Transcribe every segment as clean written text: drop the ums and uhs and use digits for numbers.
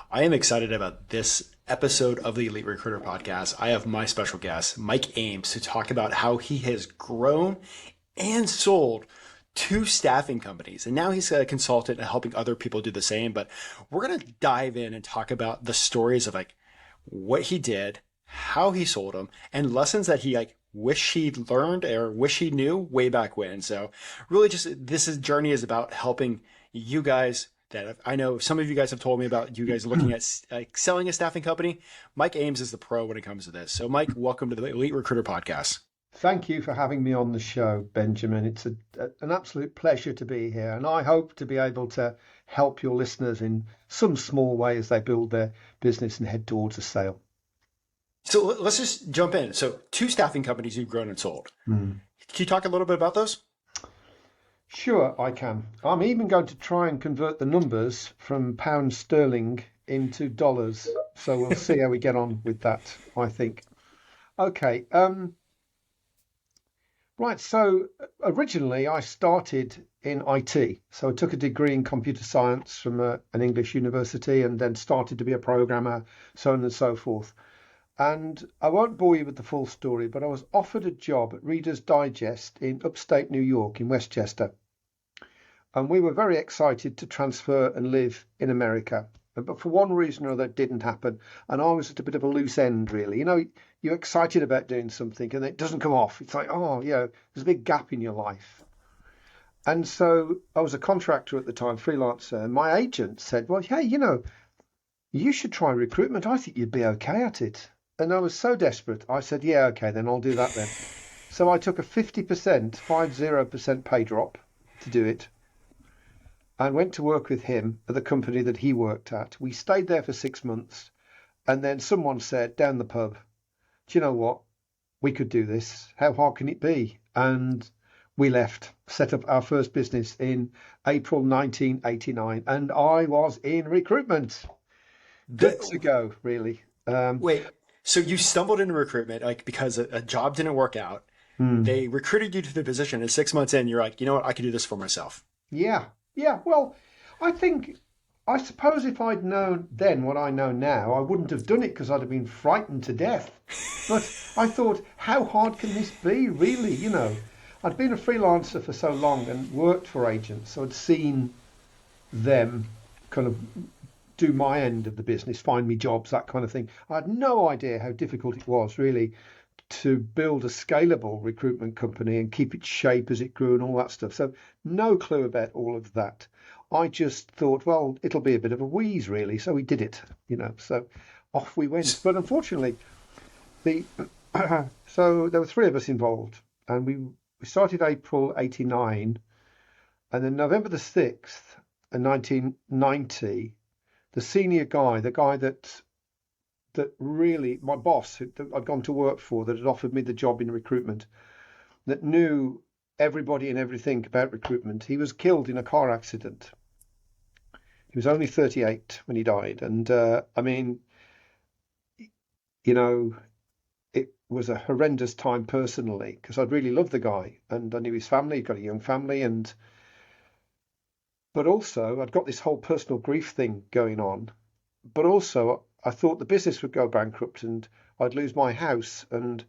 I am excited about this episode of the Elite Recruiter Podcast. I have my special guest, Mike Ames, to talk about how he has grown and sold two staffing companies. And now he's a consultant and helping other people do the same. But we're going to dive in and talk about the stories of like what he did, how he sold them, and lessons that he wish he'd learned or wish he knew way back when. So really just journey is about helping you guys that I know some of you guys have told me about you guys looking at selling a staffing company. Mike Ames is the pro when it comes to this. So Mike, welcome to the Elite Recruiter Podcast. Thank you for having me on the show, Benjamin. It's an absolute pleasure to be here, and I hope to be able to help your listeners in some small way as they build their business and head towards a sale. So let's just jump in. So two staffing companies you've grown and sold. Can you talk a little bit about those? Sure, I can. I'm even going to try and convert the numbers from pounds sterling into dollars. So we'll see how we get on with that, I think. Okay. Right. So originally I started in IT. So I took a degree in computer science from an English university and then started to be a programmer, so on and so forth. And I won't bore you with the full story, but I was offered a job at Reader's Digest in upstate New York in Westchester. And we were very excited to transfer and live in America. But for one reason or other, it didn't happen. And I was at a bit of a loose end, really. You know, you're excited about doing something and it doesn't come off. It's like, oh, yeah, there's a big gap in your life. And so I was a contractor at the time, freelancer. And my agent said, well, hey, you should try recruitment. I think you'd be okay at it. And I was so desperate, I said, yeah, okay, then I'll do that then. So I took a 50% pay drop to do it and went to work with him at the company that he worked at. We stayed there for 6 months. And then someone said down the pub, do you know what? We could do this. How hard can it be? And we left, set up our first business in April 1989. And I was in recruitment. Good to go, really. Wait. So you stumbled into recruitment because a job didn't work out. They recruited you to the position, and 6 months in, you're like, you know what? I can do this for myself. Yeah. Well, I suppose if I'd known then what I know now, I wouldn't have done it because I'd have been frightened to death. But I thought, how hard can this be, really? I'd been a freelancer for so long and worked for agents, so I'd seen them kind of do my end of the business, find me jobs, that kind of thing. I had no idea how difficult it was really to build a scalable recruitment company and keep its shape as it grew and all that stuff. So no clue about all of that. I just thought, well, it'll be a bit of a wheeze really. So we did it, so off we went. But unfortunately, so there were three of us involved and we started April 89 and then November the 6th in 1990, the senior guy, the guy that really, my boss that I'd gone to work for, that had offered me the job in recruitment, that knew everybody and everything about recruitment, he was killed in a car accident. He was only 38 when he died. And it was a horrendous time personally because I'd really loved the guy and I knew his family, he'd got a young family, but also I'd got this whole personal grief thing going on. But also I thought the business would go bankrupt and I'd lose my house and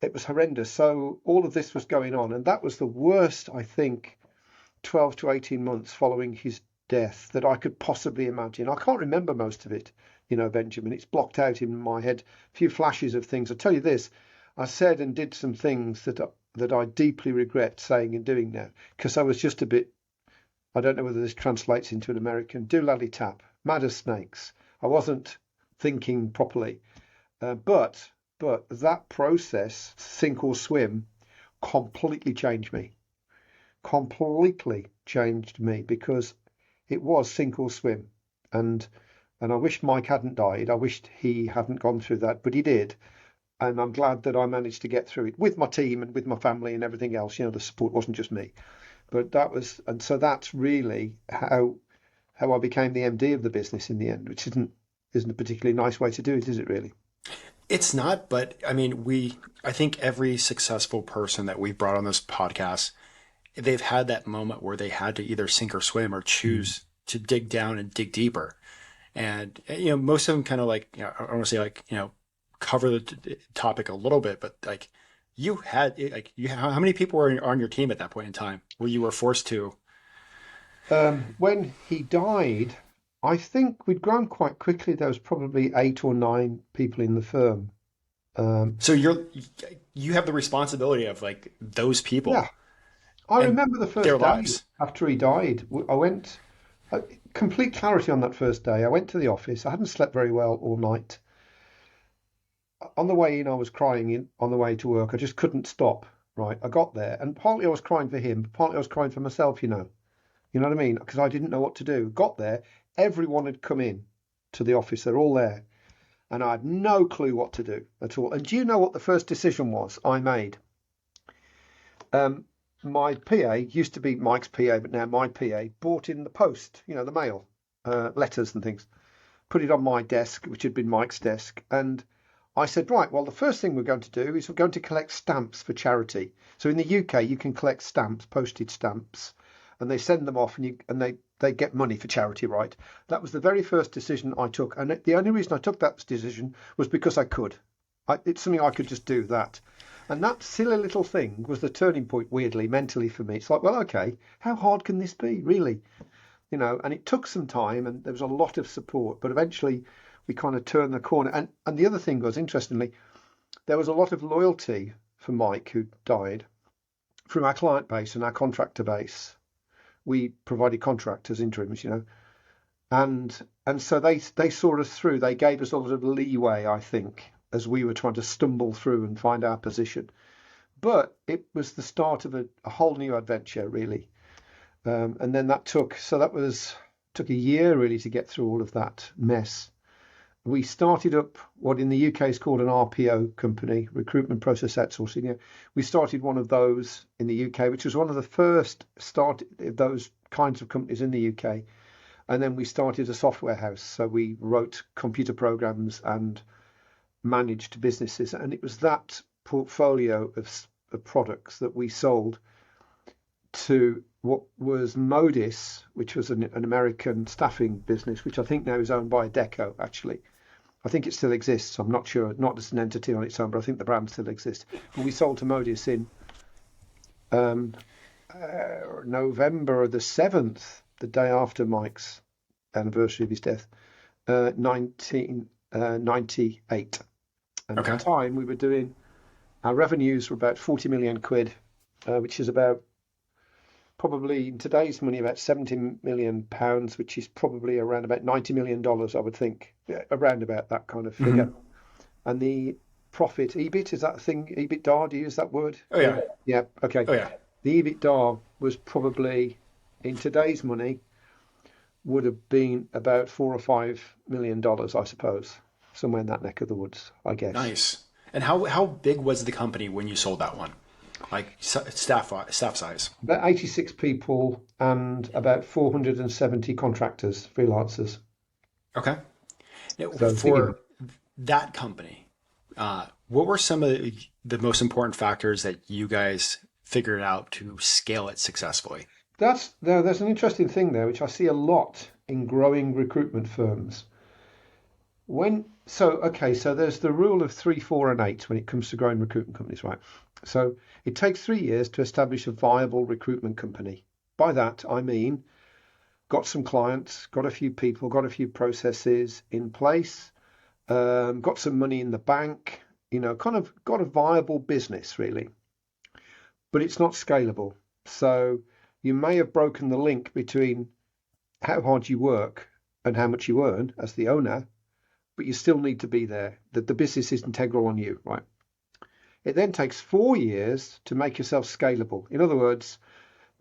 it was horrendous. So all of this was going on. And that was the worst, I think, 12 to 18 months following his death that I could possibly imagine. I can't remember most of it, Benjamin. It's blocked out in my head, a few flashes of things. I'll tell you this, I said and did some things that I deeply regret saying and doing now because I was just a bit, I don't know whether this translates into an American, do-lally-tap, mad as snakes. I wasn't thinking properly. But that process, sink or swim, completely changed me. Completely changed me because it was sink or swim. And I wish Mike hadn't died. I wished he hadn't gone through that, but he did. And I'm glad that I managed to get through it with my team and with my family and everything else. The support wasn't just me. But so that's really how I became the MD of the business in the end, which isn't a particularly nice way to do it, is it really? It's not, but I mean, I think every successful person that we've brought on this podcast, they've had that moment where they had to either sink or swim or choose to dig down and dig deeper. And most of them kind of like, I don't want to say like, cover the topic a little bit, but like you had like how many people were on your team at that point in time where you were forced to? When he died, I think we'd grown quite quickly. There was probably 8 or 9 people in the firm. Um, So you have the responsibility of like those yeah, people I and remember the their first day lives. after he died. I went, complete clarity on that first day. I went to the office. I hadn't slept very well all night. On the way in, I was crying on the way to work. I just couldn't stop. Right. I got there, and partly I was crying for him, but partly I was crying for myself, you know. You know what I mean? Because I didn't know what to do. Got there, everyone had come in to the office. They're all there. And I had no clue what to do at all. And do you know what the first decision was I made? Um, my PA used to be Mike's PA, but now my PA bought in the post, you know, the mail, letters and things, put it on my desk, which had been Mike's desk. And I said, right, well, the first thing we're going to do is we're going to collect stamps for charity. So in the UK, you can collect stamps, postage stamps, and they send them off and they get money for charity, right? That was the very first decision I took. And the only reason I took that decision was because I could. It's something I could just do that. And that silly little thing was the turning point, weirdly, mentally for me. It's like, well, okay, how hard can this be, really? You know, and it took some time and there was a lot of support, but eventually we kind of turned the corner. And the other thing was, interestingly, there was a lot of loyalty for Mike, who died, from our client base and our contractor base. We provided contractors, interims, you know, and so they saw us through. They gave us a lot of leeway, I think, as we were trying to stumble through and find our position. But it was the start of a whole new adventure, really. And then that took a year really to get through all of that mess. We started up what in the UK is called an RPO company, recruitment process outsourcing. Yeah. We started one of those in the UK, which was one of the first start of those kinds of companies in the UK. And then we started a software house. So we wrote computer programs and managed businesses. And it was that portfolio of products that we sold to what was Modis, which was an American staffing business, which I think now is owned by Adecco, actually. I think it still exists. I'm not sure, not as an entity on its own, but I think the brand still exists. But we sold to Modis in um, November the 7th, the day after Mike's anniversary of his death, 1998. And at the Okay. time, our revenues were about 40 million quid, which is about probably in today's money about 70 million pounds, which is probably around about $90 million, I would think, yeah, around about that kind of figure. Hmm. And the profit, EBIT, is that a thing? EBITDA, do you use that word? Oh yeah. Yeah, okay. Oh yeah. The EBITDA was probably in today's money would have been about $4 or $5 million, I suppose, somewhere in that neck of the woods, I guess. Nice. And how big was the company when you sold that one? Like staff size. About 86 people and about 470 contractors, freelancers. Okay. Now, So big. for that company, what were some of the most important factors that you guys figured out to scale it successfully? There's an interesting thing there, which I see a lot in growing recruitment firms. So there's the rule of 3, 4, and 8 when it comes to growing recruitment companies, right? So it takes 3 years to establish a viable recruitment company. By that, I mean, got some clients, got a few people, got a few processes in place, got some money in the bank, kind of got a viable business, really. But it's not scalable. So you may have broken the link between how hard you work and how much you earn as the owner, but you still need to be there. That the business is integral on you, right? It then takes 4 years to make yourself scalable. In other words,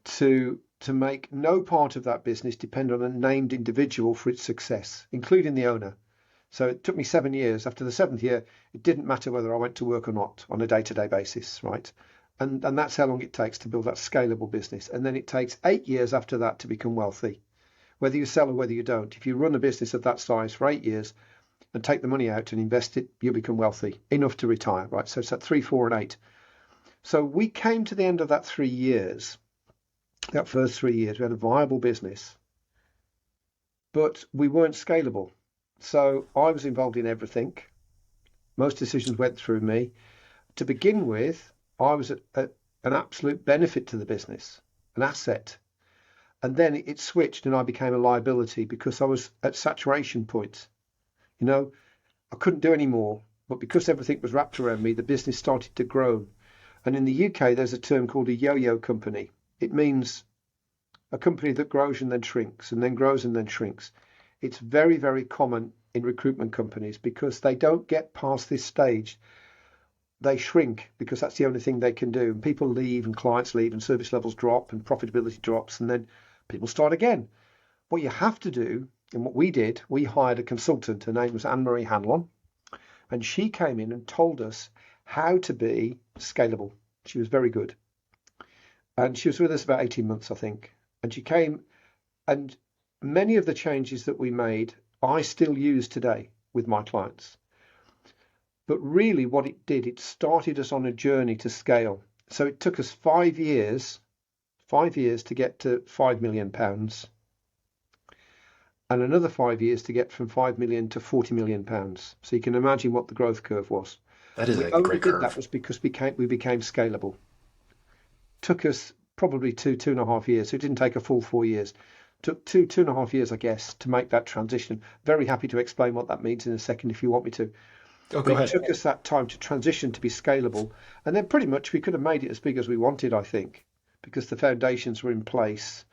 to make no part of that business depend on a named individual for its success, including the owner. So it took me 7 years. After the seventh year, it didn't matter whether I went to work or not on a day-to-day basis, right? And that's how long it takes to build that scalable business. And then it takes 8 years after that to become wealthy, whether you sell or whether you don't. If you run a business of that size for 8 years and take the money out and invest it, you become wealthy enough to retire, right? So it's at 3, 4, and 8. So we came to the end of that 3 years, that first 3 years, we had a viable business, but we weren't scalable. So I was involved in everything. Most decisions went through me. To begin with, I was an absolute benefit to the business, an asset. And then it switched and I became a liability because I was at saturation point. You know, I couldn't do any more. But because everything was wrapped around me, the business started to grow. And in the UK, there's a term called a yo-yo company. It means a company that grows and then shrinks and then grows and then shrinks. It's very, very common in recruitment companies because they don't get past this stage. They shrink because that's the only thing they can do. And people leave and clients leave and service levels drop and profitability drops and then people start again. What you have to do, and what we did, we hired a consultant. Her name was Anne-Marie Hanlon, and she came in and told us how to be scalable. She was very good. And she was with us about 18 months, I think. And she came, and many of the changes that we made, I still use today with my clients. But really what it did, it started us on a journey to scale. So it took us 5 years to get to £5 million, and another 5 years to get from 5 million to 40 million pounds. So you can imagine what the growth curve was. That is We a only great did that curve. was because we became scalable. Took us probably 2.5 years. So it didn't take a full 4 years. Took 2.5 years, I guess, to make that transition. Very happy to explain what that means in a second if you want me to. Oh, But go it ahead. took us that time to transition to be scalable. And then pretty much we could have made it as big as we wanted, I think, because the foundations were in place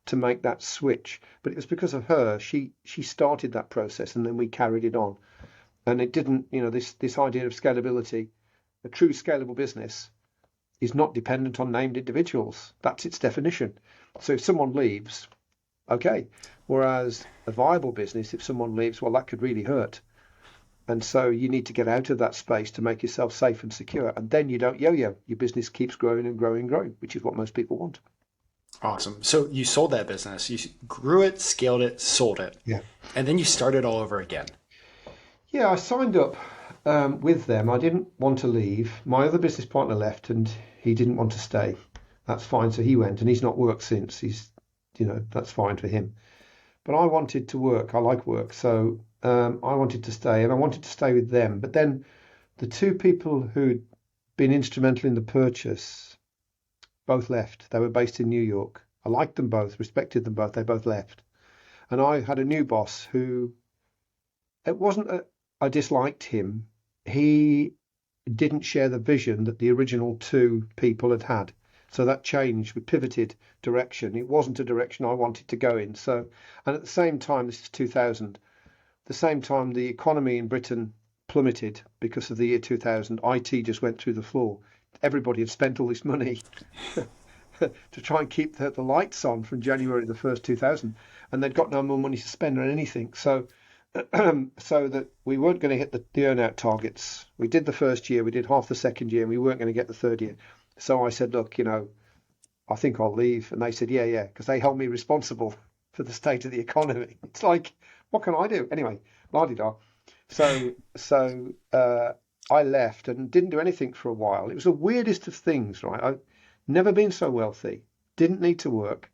to make that switch. But it was because of her. She started that process and then we carried it on. And it didn't, this idea of scalability, a true scalable business is not dependent on named individuals. That's its definition. So if someone leaves, okay. Whereas a viable business, if someone leaves, well, that could really hurt. And so you need to get out of that space to make yourself safe and secure. And then you don't yo-yo. Your business keeps growing and growing and growing, which is what most people want. Awesome. So you sold that business, you grew it, scaled it, sold it, Yeah. and then you started all over again. Yeah, I signed up with them. I didn't want to leave. My other business partner left and he didn't want to stay. That's fine. So he went and he's not worked since. That's fine for him. But I wanted to work. I like work. So I wanted to stay and I wanted to stay with them. But then the two people who'd been instrumental in the purchase both left. They were based in New York. I liked them both, respected them both. They both left. And I had a new boss who, it wasn't I disliked him. He didn't share the vision that the original two people had had. So that changed. We pivoted direction. It wasn't a direction I wanted to go in. So, and at the same time, this is 2000, the same time the economy in Britain plummeted because of the year 2000. IT just went through the floor. Everybody had spent all this money to try and keep the lights on from January the 1st, 2000, and they'd got no more money to spend on anything. So so that we weren't going to hit the earn-out targets. We did the first year, we did half the second year, and we weren't going to get the third year. So I said, look, I think I'll leave. And they said, yeah, yeah, because they held me responsible for the state of the economy. It's like, what can I do? Anyway, la-di-da. So I left and didn't do anything for a while. It was the weirdest of things, right? I've never been so wealthy, didn't need to work,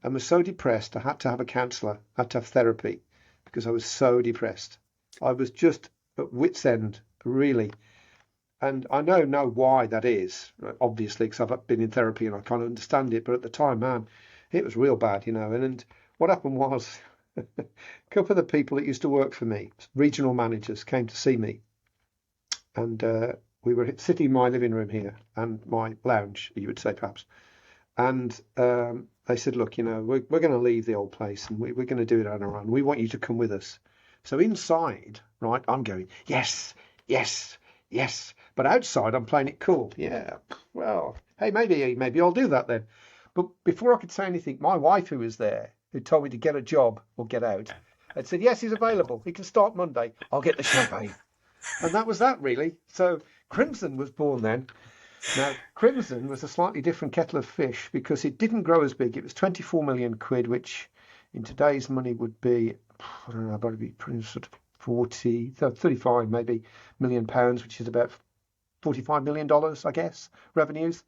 and was so depressed I had to have a counsellor, had to have therapy because I was so depressed. I was just at wit's end, really. And I know why that is, obviously, because I've been in therapy and I kind of understand it. But at the time, man, it was real bad, And what happened was a couple of the people that used to work for me, regional managers, came to see me. And we were sitting in my living room here and my lounge, you would say perhaps. And they said, look, we're going to leave the old place and we're going to do it on our own. We want you to come with us. So inside, right, I'm going, yes, yes, yes. But outside, I'm playing it cool. Yeah, well, hey, maybe I'll do that then. But before I could say anything, my wife, who was there, who told me to get a job or get out, had said, yes, he's available. He can start Monday. I'll get the champagne. And that was that, really. So Crimson was born then. Now, Crimson was a slightly different kettle of fish because it didn't grow as big. It was 24 million quid, which in today's money would be, I don't know, probably be pretty sort of 35 maybe million pounds, which is about $45 million, I guess, revenues.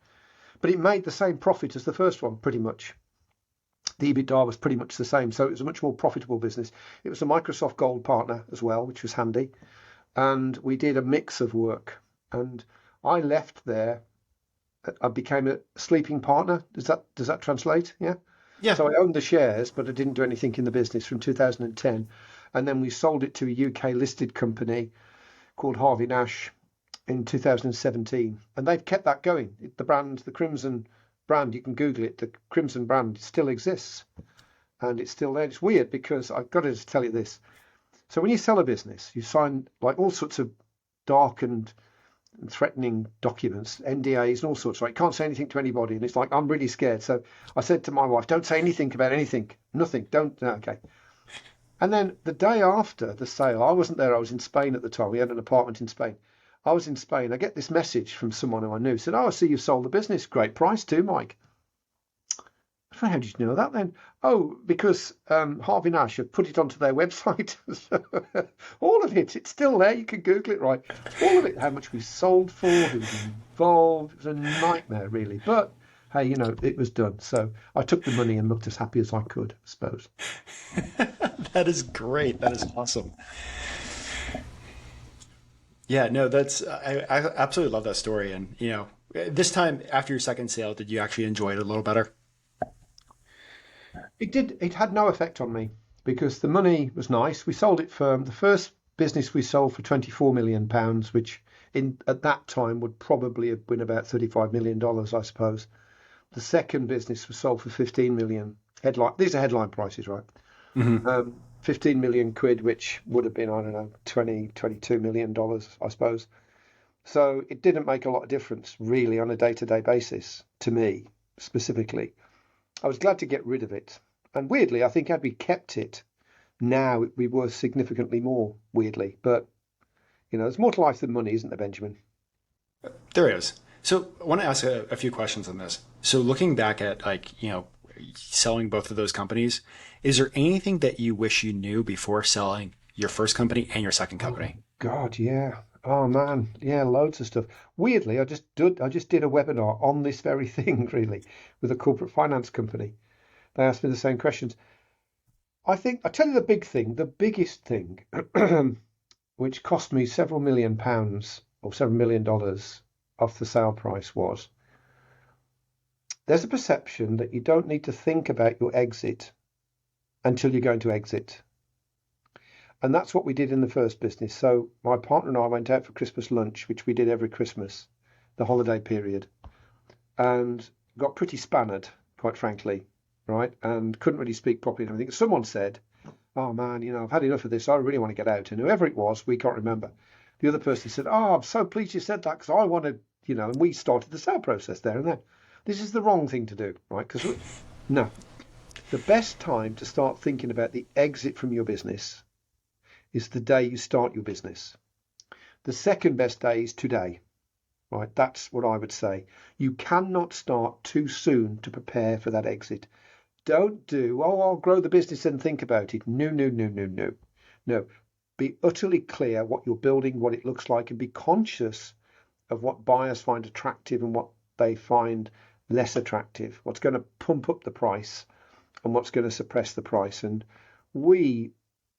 But it made the same profit as the first one, pretty much. The EBITDA was pretty much the same, so it was a much more profitable business. It was a Microsoft Gold partner as well, which was handy, and we did a mix of work. And I left there. I became a sleeping partner. Does that translate? Yeah. Yeah. So I owned the shares, but I didn't do anything in the business from 2010, and then we sold it to a UK listed company called Harvey Nash in 2017, and they've kept that going. The brand, the Crimson brand, you can Google it. The Crimson brand still exists, and it's still there. It's weird because I've got to just tell you this. So when you sell a business, you sign like all sorts of dark and threatening documents, NDAs and all sorts, right? Can't say anything to anybody. And it's like, I'm really scared. So I said to my wife, don't say anything about anything. Nothing. Don't. No, okay. And then the day after the sale, I wasn't there. I was in Spain at the time. We had an apartment in Spain. I was in Spain. I get this message from someone who I knew. Said, oh, I see you've sold the business. Great price too, Mike. How did you know that then? Oh, because Harvey Nash have put it onto their website. So, all of it, it's still there. You can Google it, right? All of it, how much we sold for, who was involved. It was a nightmare, really. But hey, it was done. So I took the money and looked as happy as I could, I suppose. That is great. That is awesome. Yeah, no, I absolutely love that story. And, this time after your second sale, did you actually enjoy it a little better? It did. It had no effect on me because the money was nice. We sold it for the first business we sold for £24 million, which at that time would probably have been about $35 million, I suppose. The second business was sold for 15 million. These are headline prices, right? Hmm. 15 million quid, which would have been, I don't know, 22 million dollars, I suppose. So it didn't make a lot of difference really on a day-to-day basis to me specifically. I was glad to get rid of it. And weirdly, I think had we kept it, now it'd be worth significantly more, weirdly. But, there's more to life than money, isn't there, Benjamin? There is. So I want to ask a few questions on this. So looking back at selling both of those companies, is there anything that you wish you knew before selling your first company and your second Oh, company? God, yeah. Oh, man. Yeah, loads of stuff. Weirdly, I just did a webinar on this very thing, really, with a corporate finance company. They asked me the same questions. I tell you the biggest thing, which cost me several million pounds or several $1 million off the sale price was there's a perception that you don't need to think about your exit until you're going to exit. And that's what we did in the first business. So my partner and I went out for Christmas lunch, which we did every Christmas, the holiday period, and got pretty spannered, quite frankly, right? And couldn't really speak properly and everything. Someone said, oh man, I've had enough of this. I really want to get out. And whoever it was, we can't remember. The other person said, oh, I'm so pleased you said that because I want to, and we started the sale process there and then. This is the wrong thing to do, right? Because no, the best time to start thinking about the exit from your business is the day you start your business. The second best day is today, right? That's what I would say. You cannot start too soon to prepare for that exit. Don't do, oh, I'll grow the business and think about it. No, no, no, no, no. No. Be utterly clear what you're building, what it looks like, and be conscious of what buyers find attractive and what they find less attractive, what's going to pump up the price and what's going to suppress the price. And we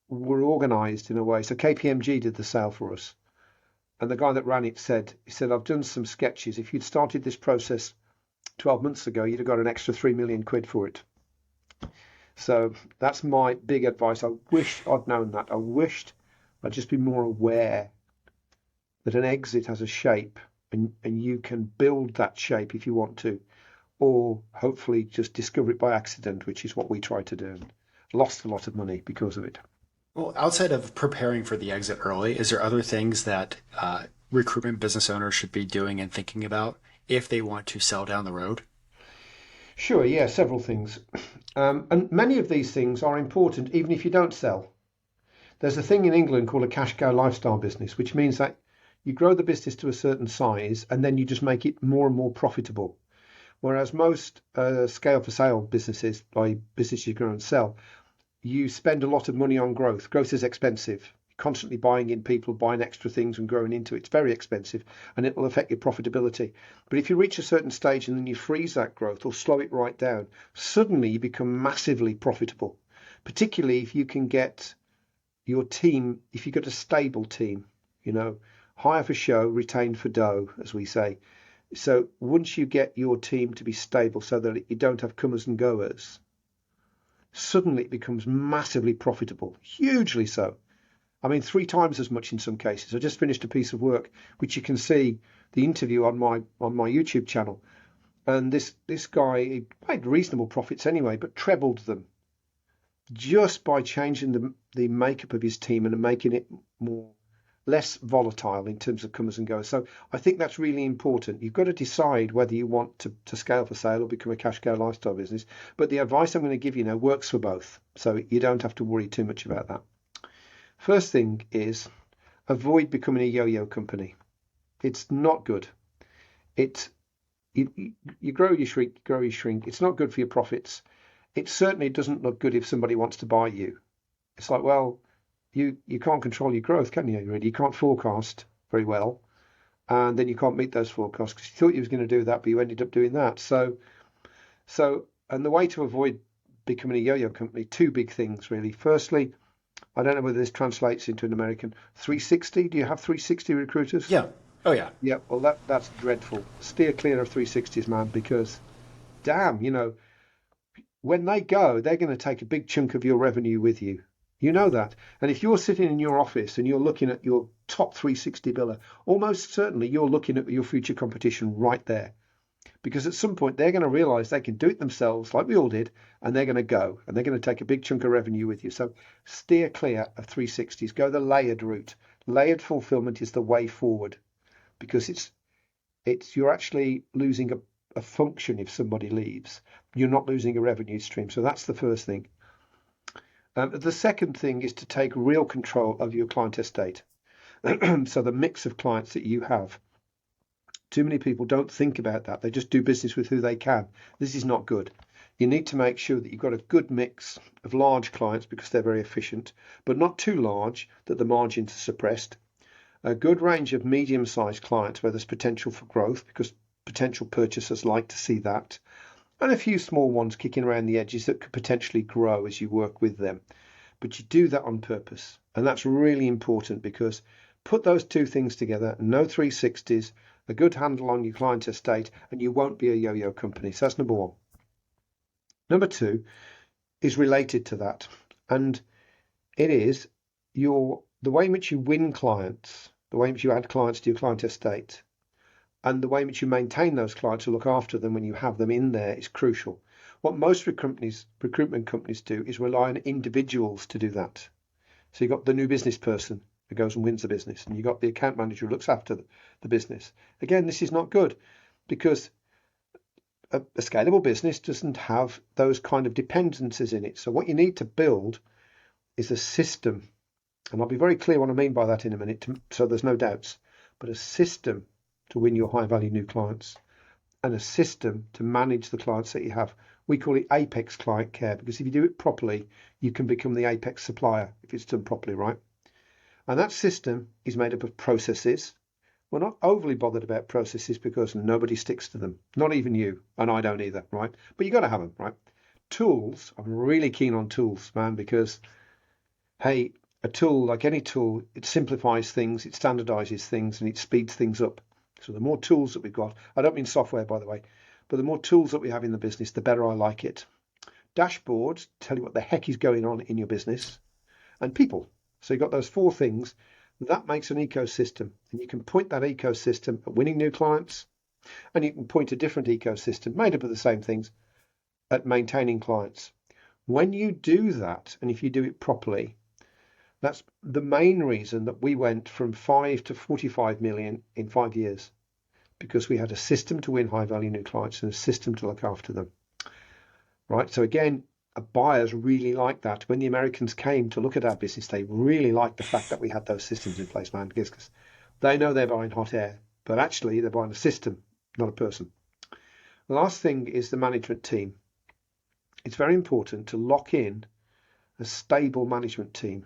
were organized in a way. So KPMG did the sale for us. And the guy that ran it said, I've done some sketches. If you'd started this process 12 months ago, you'd have got an extra 3 million quid for it. So that's my big advice. I wish I'd known that. I wished I'd just been more aware that an exit has a shape and you can build that shape if you want to, or hopefully just discover it by accident, which is what we try to do. And lost a lot of money because of it. Well, outside of preparing for the exit early, is there other things that recruitment business owners should be doing and thinking about if they want to sell down the road? Sure, yeah, several things. And many of these things are important even if you don't sell. There's a thing in England called a cash cow lifestyle business, which means that you grow the business to a certain size and then you just make it more and more profitable. Whereas most scale for sale businesses, by business you grow and sell, you spend a lot of money on growth. Growth is expensive. It constantly buying in people, buying extra things and growing into it. It's very expensive and it will affect your profitability. But if you reach a certain stage and then you freeze that growth or slow it right down, suddenly you become massively profitable, particularly if you can get your team, if you've got a stable team, hire for show, retain for dough, as we say. So once you get your team to be stable so that you don't have comers and goers, suddenly it becomes massively profitable, hugely so. I mean, 3 times as much in some cases. I just finished a piece of work, which you can see the interview on my YouTube channel. And this guy, he made reasonable profits anyway, but trebled them just by changing the makeup of his team and making it less volatile in terms of comers and goers. So I think that's really important. You've got to decide whether you want to scale for sale or become a cash cow lifestyle business. But the advice I'm going to give you now works for both. So you don't have to worry too much about that. First thing is avoid becoming a yo-yo company. It's not good. You grow, you shrink, you grow, you shrink. It's not good for your profits. It certainly doesn't look good if somebody wants to buy you. It's like, well, you can't control your growth, can you? Really, you can't forecast very well, and then you can't meet those forecasts because you thought you was going to do that, but you ended up doing that. So, and the way to avoid becoming a yo-yo company, 2 big things really. Firstly, I don't know whether this translates into an American 360. Do you have 360 recruiters? Yeah. Oh, yeah. Yeah. Well, that's dreadful. Steer clear of 360s, man, because damn, when they go, they're going to take a big chunk of your revenue with you. You know that. And if you're sitting in your office and you're looking at your top 360 biller, almost certainly you're looking at your future competition right there. Because at some point they're going to realize they can do it themselves like we all did, and they're going to go and they're going to take a big chunk of revenue with you. So steer clear of 360s. Go the layered route. Layered fulfillment is the way forward because you're actually losing a function if somebody leaves. You're not losing a revenue stream. So that's the first thing. The second thing is to take real control of your client estate. So the mix of clients that you have. Too many people don't think about that. They just do business with who they can. This is not good. You need to make sure that you've got a good mix of large clients because they're very efficient, but not too large that the margins are suppressed. A good range of medium-sized clients where there's potential for growth because potential purchasers like to see that. And a few small ones kicking around the edges that could potentially grow as you work with them. But you do that on purpose. And that's really important because put those 2 things together, no 360s, a good handle on your client estate, and you won't be a yo-yo company. So that's number 1. Number 2 is related to that. And it is the way in which you win clients, the way in which you add clients to your client estate, and the way in which you maintain those clients or look after them when you have them in there is crucial. What most recruitment companies do is rely on individuals to do that. So you've got the new business person who goes and wins the business, and you've got the account manager who looks after the business. Again, this is not good because a scalable business doesn't have those kind of dependencies in it. So what you need to build is a system, and I'll be very clear what I mean by that in a minute, so there's no doubts, but a system to win your high value new clients and a system to manage the clients that you have. We call it Apex client care because if you do it properly, you can become the Apex supplier if it's done properly, right? And that system is made up of processes. We're not overly bothered about processes because nobody sticks to them, not even you, and I don't either, right? But you got to have them, right? Tools, I'm really keen on tools, man, because, hey, a tool, like any tool, it simplifies things, it standardizes things, and it speeds things up. So the more tools that we've got, I don't mean software, by the way, but the more tools that we have in the business, the better I like it. Dashboards tell you what the heck is going on in your business, and people. So you've got those 4 things. That makes an ecosystem, and you can point that ecosystem at winning new clients, and you can point a different ecosystem made up of the same things at maintaining clients. When you do that, and if you do it properly, that's the main reason that we went from 5 to 45 million in 5 years, because we had a system to win high value new clients and a system to look after them. Right. So again, buyers really like that. When the Americans came to look at our business, they really liked the fact that we had those systems in place, man, because they know they're buying hot air, but actually they're buying a system, not a person. The last thing is the management team. It's very important to lock in a stable management team.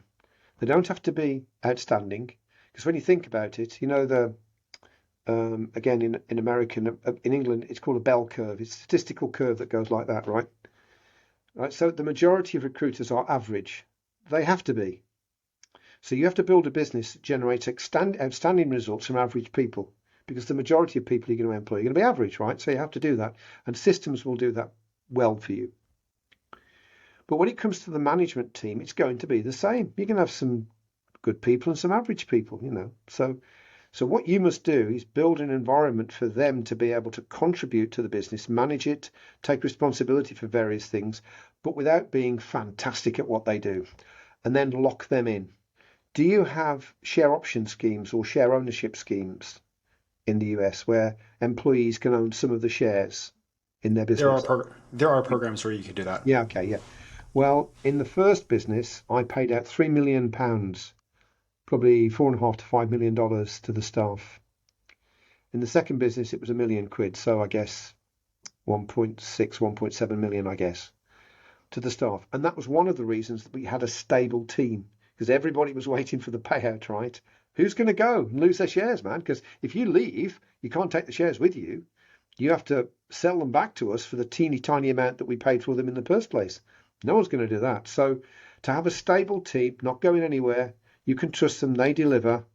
They don't have to be outstanding, because when you think about it, again in American in England it's called a bell curve. It's a statistical curve that goes like that, right? Right. So the majority of recruiters are average. They have to be. So you have to build a business that generates outstanding results from average people, because the majority of people you're going to employ are going to be average, right? So you have to do that, and systems will do that well for you. But when it comes to the management team, it's going to be the same. You're going to have some good people and some average people. So what you must do is build an environment for them to be able to contribute to the business, manage it, take responsibility for various things, but without being fantastic at what they do, and then lock them in. Do you have share option schemes or share ownership schemes in the US where employees can own some of the shares in their business? There are programs where you can do that. Yeah, okay, yeah. Well, in the first business, I paid out £3 million, probably $4.5 to $5 million to the staff. In the second business, it was £1 million, so I guess 1.6, 1.7 million, I guess, to the staff. And that was one of the reasons that we had a stable team, because everybody was waiting for the payout, right? Who's going to go and lose their shares, man? Because if you leave, you can't take the shares with you. You have to sell them back to us for the teeny tiny amount that we paid for them in the first place. No one's going to do that. So to have a stable team, not going anywhere, you can trust them, they deliver,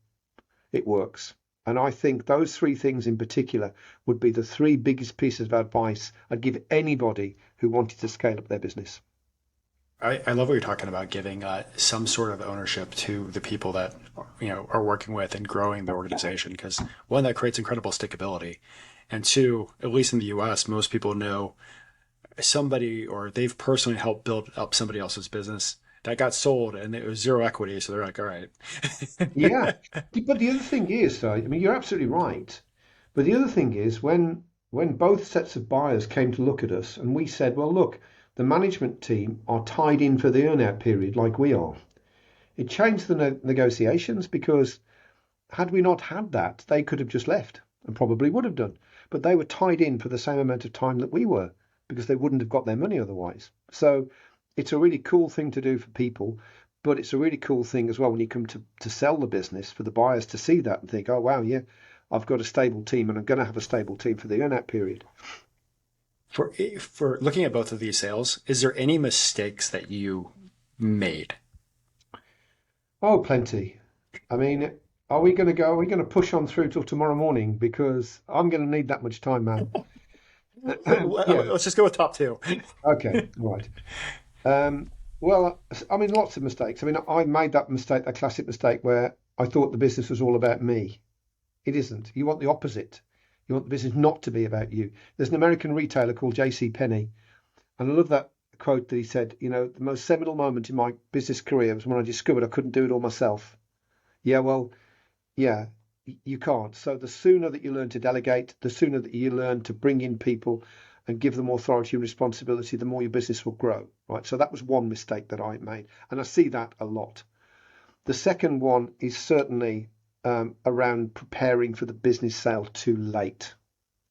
it works. And I think those three things in particular would be the three biggest pieces of advice I'd give anybody who wanted to scale up their business. I love what you're talking about, giving some sort of ownership to the people that are working with and growing the organization, because one, that creates incredible stickability, and two, at least in the U.S., most people know somebody, or they've personally helped build up somebody else's business that got sold and it was zero equity, so they're like, all right. Yeah. But the other thing is, though, I mean, you're absolutely right. But the other thing is when both sets of buyers came to look at us and we said, well, look, the management team are tied in for the earnout period like we are. It changed the negotiations, because had we not had that, they could have just left and probably would have done. But they were tied in for the same amount of time that we were, because they wouldn't have got their money otherwise. So it's a really cool thing to do for people, but it's a really cool thing as well when you come to sell the business, for the buyers to see that and think, oh, wow, yeah, I've got a stable team and I'm going to have a stable team for the earnout period. For looking at both of these sales, is there any mistakes that you made? Oh, plenty. I mean, are we going to push on through till tomorrow morning? Because I'm going to need that much time, man. Yeah. Let's just go with top two. Okay. All right. Um, well, I mean, lots of mistakes. I mean, I made that mistake, that classic mistake where I thought the business was all about me. It isn't. You want the opposite. You want the business not to be about you. There's an American retailer called J.C. Penney, and I love that quote that he said, the most seminal moment in my business career was when I discovered I couldn't do it all myself. Yeah, well, yeah, you can't. So the sooner that you learn to delegate, the sooner that you learn to bring in people and give them authority and responsibility, the more your business will grow, right? So that was one mistake that I made, and I see that a lot. The second one is certainly around preparing for the business sale too late.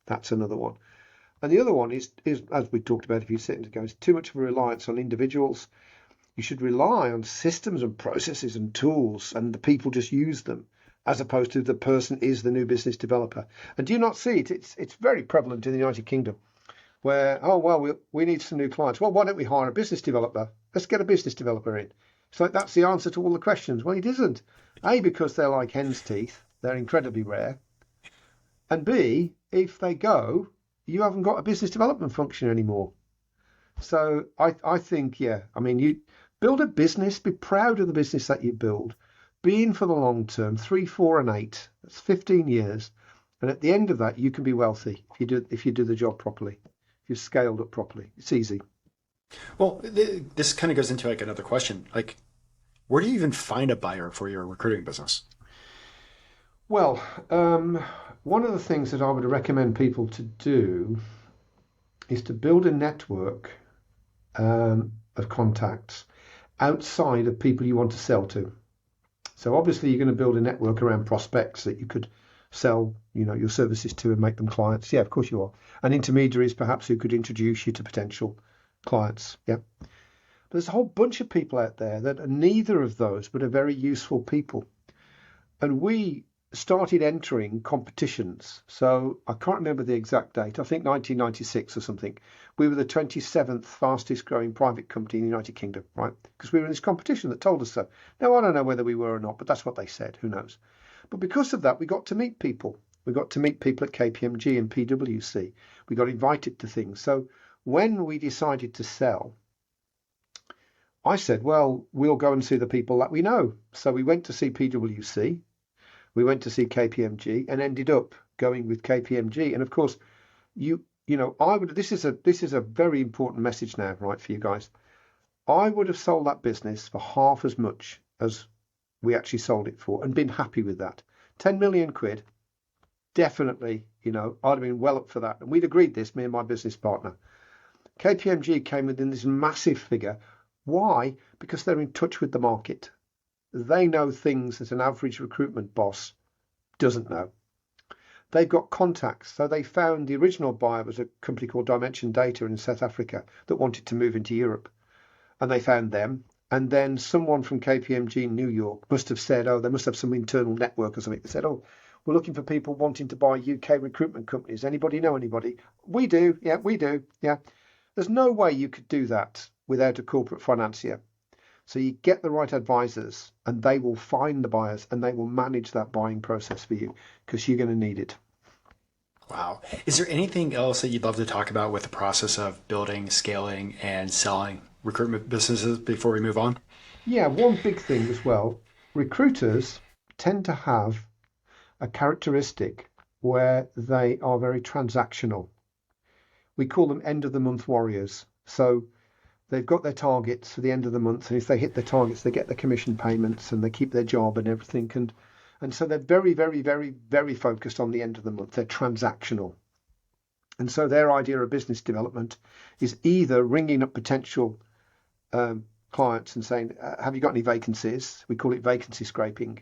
That's another one. And the other one is as we talked about a few seconds ago, is too much of a reliance on individuals. You should rely on systems and processes and tools, and the people just use them, as opposed to the person is the new business developer. And do you not see it? It's very prevalent in the United Kingdom, where, oh, well, we need some new clients. Well, why don't we hire a business developer? Let's get a business developer in. So that's the answer to all the questions. Well, it isn't. A, because they're like hen's teeth. They're incredibly rare. And B, if they go, you haven't got a business development function anymore. So I think, yeah, I mean, you build a business, be proud of the business that you build, be in for the long term, 3, 4, and 8. That's 15 years. And at the end of that, you can be wealthy if you do the job properly, if you've scaled up properly. It's easy. Well, this kind of goes into like another question. Like, where do you even find a buyer for your recruiting business? Well, one of the things that I would recommend people to do is to build a network of contacts outside of people you want to sell to. So obviously you're going to build a network around prospects that you could sell, your services to and make them clients. Yeah, of course you are. And intermediaries perhaps who could introduce you to potential clients. Yeah. There's a whole bunch of people out there that are neither of those, but are very useful people. And we started entering competitions. So I can't remember the exact date. I think 1996 or something. We were the 27th fastest growing private company in the United Kingdom, right? Because we were in this competition that told us so. Now, I don't know whether we were or not, but that's what they said. Who knows? But because of that, we got to meet people. We got to meet people at KPMG and PwC. We got invited to things. So when we decided to sell, I said, well, we'll go and see the people that we know. So we went to see PwC, we went to see KPMG, and ended up going with KPMG. And of course, I would. This is a very important message now, right, for you guys. I would have sold that business for half as much as we actually sold it for, and been happy with that. 10 million quid, definitely. I'd have been well up for that, and we'd agreed this, me and my business partner. KPMG came within this massive figure. Why? Because they're in touch with the market. They know things that an average recruitment boss doesn't know. They've got contacts. So they found the original buyer was a company called Dimension Data in South Africa that wanted to move into Europe. And they found them. And then someone from KPMG in New York must have said, oh, they must have some internal network or something. They said, oh, we're looking for people wanting to buy UK recruitment companies. Anybody know anybody? We do. Yeah, we do. Yeah. There's no way you could do that without a corporate financier. So you get the right advisors and they will find the buyers and they will manage that buying process for you because you're going to need it. Wow. Is there anything else that you'd love to talk about with the process of building, scaling, and selling recruitment businesses before we move on? Yeah, one big thing as well. Recruiters tend to have a characteristic where they are very transactional. We call them end of the month warriors. So they've got their targets for the end of the month, and if they hit their targets, they get their commission payments and they keep their job and everything. And so they're very, very, very, very focused on the end of the month. They're transactional. And so their idea of business development is either ringing up potential clients and saying, have you got any vacancies? We call it vacancy scraping.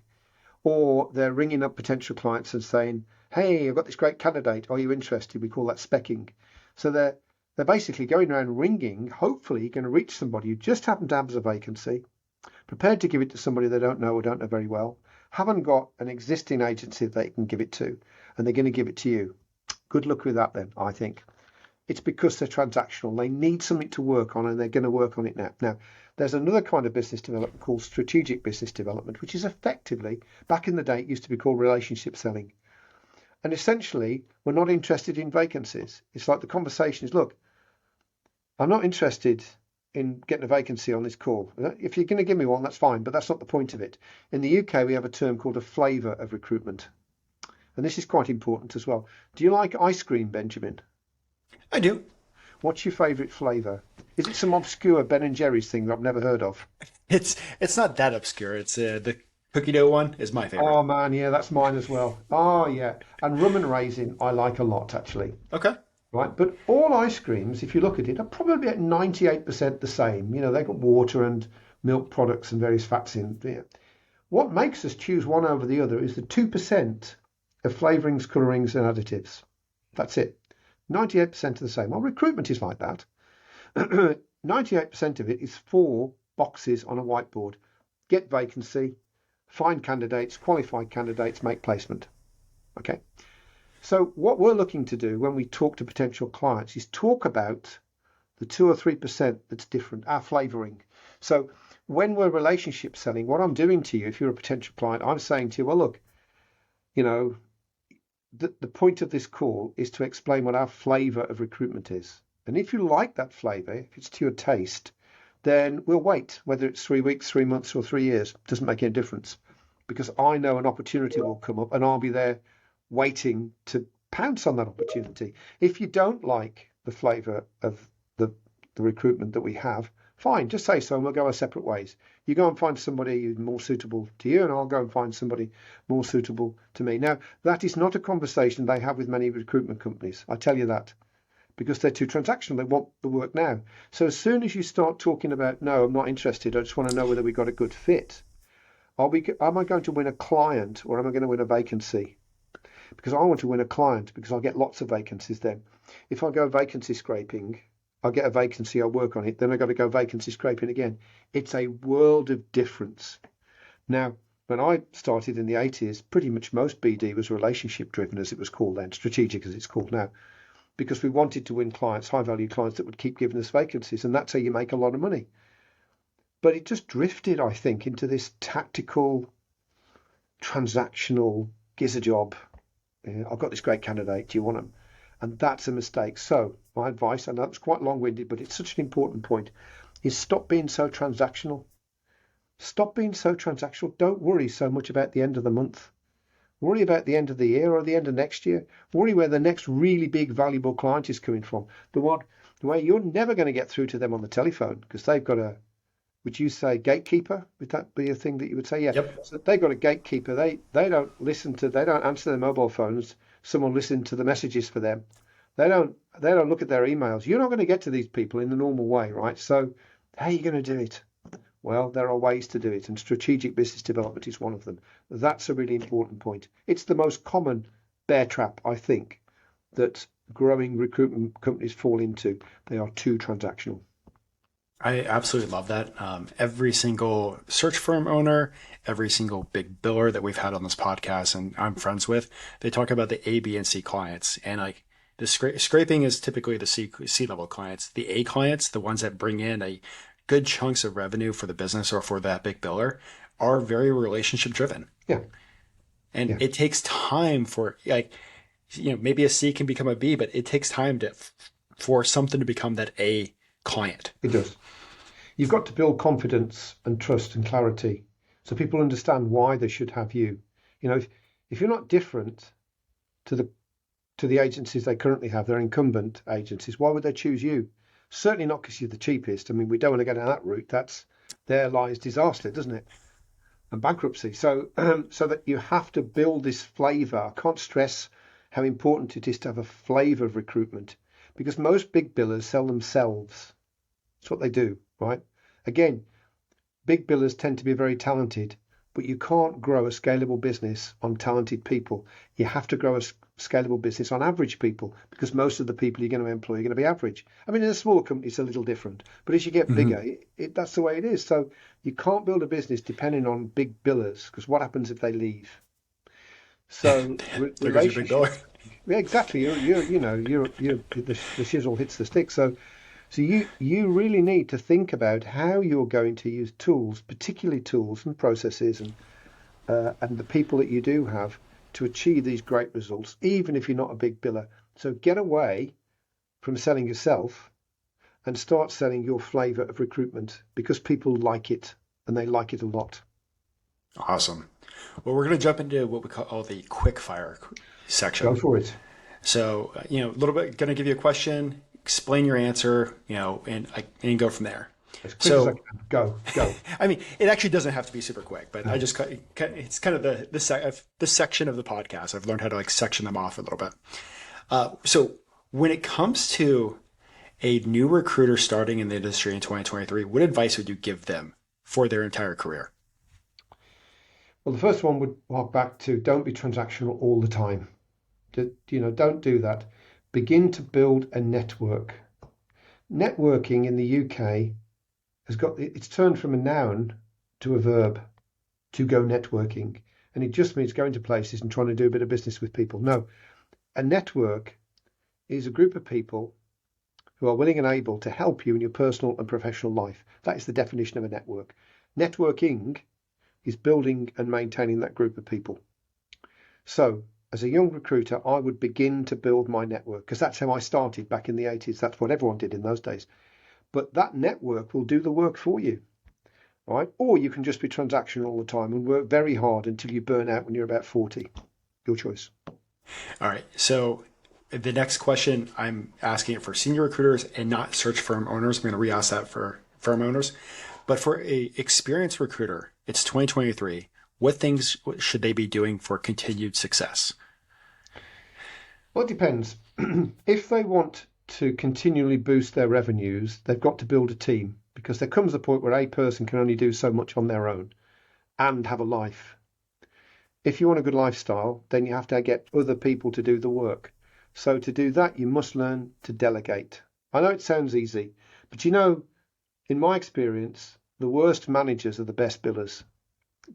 Or they're ringing up potential clients and saying, hey, I've got this great candidate. Are you interested? We call that specking. So they're basically going around ringing, hopefully going to reach somebody who just happened to have a vacancy, prepared to give it to somebody they don't know or don't know very well, haven't got an existing agency that they can give it to, and they're going to give it to you. Good luck with that then, I think. It's because they're transactional. They need something to work on and they're going to work on it now. Now, there's another kind of business development called strategic business development, which is effectively, back in the day, it used to be called relationship selling. And essentially, we're not interested in vacancies. It's like the conversation is, look, I'm not interested in getting a vacancy on this call. If you're going to give me one, that's fine, but that's not the point of it. In the UK, we have a term called a flavour of recruitment. And this is quite important as well. Do you like ice cream, Benjamin? I do. What's your favourite flavour? Is it some obscure Ben and Jerry's thing that I've never heard of? It's not that obscure. It's the cookie dough one is my favorite. Oh man, yeah, that's mine as well. Oh yeah, and rum and raisin I like a lot actually. Okay. Right, but all ice creams, if you look at it, are probably at 98% the same. They've got water and milk products and various fats in there. What makes us choose one over the other is the 2% of flavourings, colourings, and additives. That's it. 98% are the same. Well, recruitment is like that. 98% of it is 4 boxes on a whiteboard. Get vacancy, find candidates, qualified candidates, make placement. Okay. So what we're looking to do when we talk to potential clients is talk about the 2 or 3% that's different, our flavouring. So when we're relationship selling, what I'm doing to you, if you're a potential client, I'm saying to you, well, look, the point of this call is to explain what our flavour of recruitment is. And if you like that flavour, if it's to your taste, then we'll wait, whether it's 3 weeks, 3 months or 3 years, doesn't make any difference. Because I know an opportunity will come up and I'll be there waiting to pounce on that opportunity. If you don't like the flavour of the recruitment that we have, fine, just say so and we'll go our separate ways. You go and find somebody who's more suitable to you and I'll go and find somebody more suitable to me. Now, that is not a conversation they have with many recruitment companies. I tell you that. Because they're too transactional. They want the work now. So as soon as you start talking about, no, I'm not interested, I just want to know whether we got a good fit. Am I going to win a client or am I going to win a vacancy? Because I want to win a client because I'll get lots of vacancies then. If I go vacancy scraping, I get a vacancy, I work on it, then I got to go vacancy scraping again. It's a world of difference. Now, when I started in the 80s, pretty much most BD was relationship driven, as it was called then, strategic as it's called now, because we wanted to win clients, high value clients that would keep giving us vacancies, and that's how you make a lot of money. But it just drifted, I think, into this tactical, transactional, giz a job. I've got this great candidate, do you want them? And that's a mistake. So my advice, I know it's quite long-winded, but it's such an important point, is stop being so transactional. Stop being so transactional. Don't worry so much about the end of the month. Worry about the end of the year or the end of next year. Worry where the next really big, valuable client is coming from. The one where you're never going to get through to them on the telephone because they've got a, would you say gatekeeper? Would that be a thing that you would say? Yeah. Yep. So they've got a gatekeeper. They don't they don't answer their mobile phones. Someone listens to the messages for them. They don't look at their emails. You're not going to get to these people in the normal way, right? So how are you going to do it? Well, there are ways to do it, and strategic business development is one of them. That's a really important point. It's the most common bear trap, I think, that growing recruitment companies fall into. They are too transactional. I absolutely love that. Every single search firm owner, every single big biller that we've had on this podcast and I'm friends with, they talk about the A, B, and C clients. And like the scraping is typically the C level clients. The A clients, the ones that bring in a good chunks of revenue for the business or for that big biller, are very relationship driven. Yeah, And yeah, it takes time for like, maybe a C can become a B, but it takes time for something to become that A client. it does. You've got to build confidence and trust and clarity so people understand why they should have you. If you're not different to the agencies they currently have, their incumbent agencies, why would they choose you? Certainly not because you're the cheapest. I mean, we don't want to go down that route. There lies disaster, doesn't it? And bankruptcy. So so that you have to build this flavor. I can't stress how important it is to have a flavor of recruitment because most big billers sell themselves. That's what they do, right? Again, big billers tend to be very talented, but you can't grow a scalable business on talented people. You have to grow a scalable business on average people because most of the people you're going to employ are going to be average. I mean, in a smaller company, it's a little different, but as you get bigger, that's the way it is. So you can't build a business depending on big billers because what happens if they leave? So There goes your big relationship, biller. yeah, exactly. The shizzle hits the stick. So you really need to think about how you're going to use tools, particularly tools and processes and the people that you do have to achieve these great results, even if you're not a big biller. So get away from selling yourself and start selling your flavor of recruitment because people like it and they like it a lot. Awesome. Well, we're going to jump into what we call the Quickfire Go section. for it. So, a little bit going to give you a question, explain your answer, and go from there. As quick as I So, can. Go. I mean, it actually doesn't have to be super quick, but I just it's kind of the section of the podcast. I've learned how to like section them off a little bit. So, when it comes to a new recruiter starting in the industry in 2023, what advice would you give them for their entire career? Well, the first one would walk back to don't be transactional all the time. Don't do that. Begin to build a network. Networking in the UK it's turned from a noun to a verb, to go networking. And it just means going to places and trying to do a bit of business with people. No, a network is a group of people who are willing and able to help you in your personal and professional life. That is the definition of a network. Networking is building and maintaining that group of people. So as a young recruiter, I would begin to build my network because that's how I started back in the 80s. That's what everyone did in those days. But that network will do the work for you, right? Or you can just be transactional all the time and work very hard until you burn out when you're about 40. Your choice. All right. So the next question, I'm asking it for senior recruiters and not search firm owners. I'm going to re-ask that for firm owners. But for a experienced recruiter, it's 2023. What things should they be doing for continued success? Well, it depends. If they want to continually boost their revenues, they've got to build a team because there comes a point where a person can only do so much on their own and have a life. If you want a good lifestyle, then you have to get other people to do the work. So to do that, you must learn to delegate. I know it sounds easy, but in my experience, the worst managers are the best billers.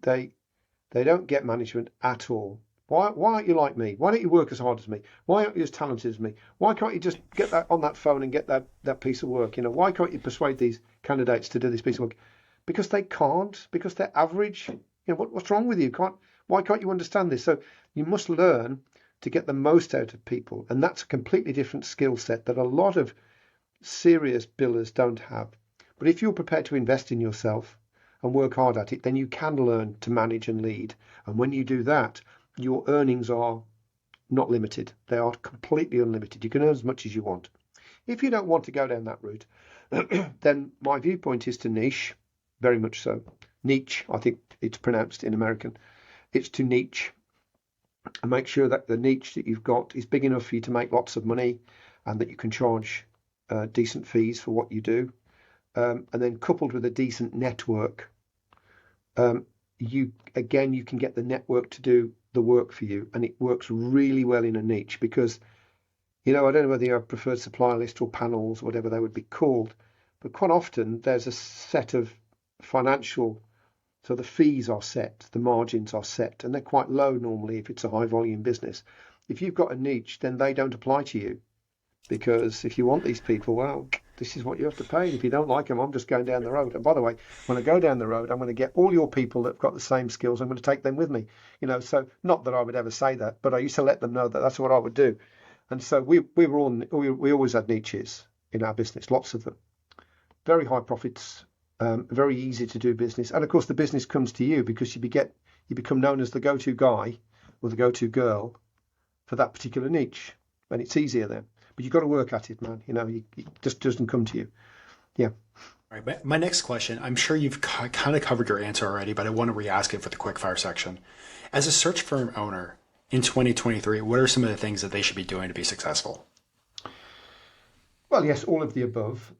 They they don't get management at all. Why aren't you like me? Why don't you work as hard as me? Why aren't you as talented as me? Why can't you just get that on that phone and get that piece of work? Why can't you persuade these candidates to do this piece of work? Because they can't, because they're average. What's wrong with you? Why can't you understand this? So you must learn to get the most out of people. And that's a completely different skill set that a lot of serious billers don't have. But if you're prepared to invest in yourself and work hard at it, then you can learn to manage and lead. And when you do that, your earnings are not limited. They are completely unlimited. You can earn as much as you want. If you don't want to go down that route, then my viewpoint is to niche, very much so. Niche, I think it's pronounced in American. It's to niche and make sure that the niche that you've got is big enough for you to make lots of money and that you can charge decent fees for what you do. And then coupled with a decent network, you can get the network to do the work for you, and it works really well in a niche because I don't know whether you have preferred supplier list or panels, whatever they would be called, but quite often there's a set of financial, so the fees are set, the margins are set, and they're quite low normally if it's a high volume business. If you've got a niche, then they don't apply to you, because if you want these people, well, this is what you have to pay. If you don't like them, I'm just going down the road. And by the way, when I go down the road, I'm going to get all your people that have got the same skills. I'm going to take them with me. So not that I would ever say that, but I used to let them know that that's what I would do. And so we always had niches in our business, lots of them. Very high profits, very easy to do business. And of course, the business comes to you because you become known as the go-to guy or the go-to girl for that particular niche. And it's easier then. But you've got to work at it, man. It just doesn't come to you. Yeah. All right. My next question, I'm sure you've kind of covered your answer already, but I want to re-ask it for the quickfire section. As a search firm owner in 2023, what are some of the things that they should be doing to be successful? Well, yes, all of the above.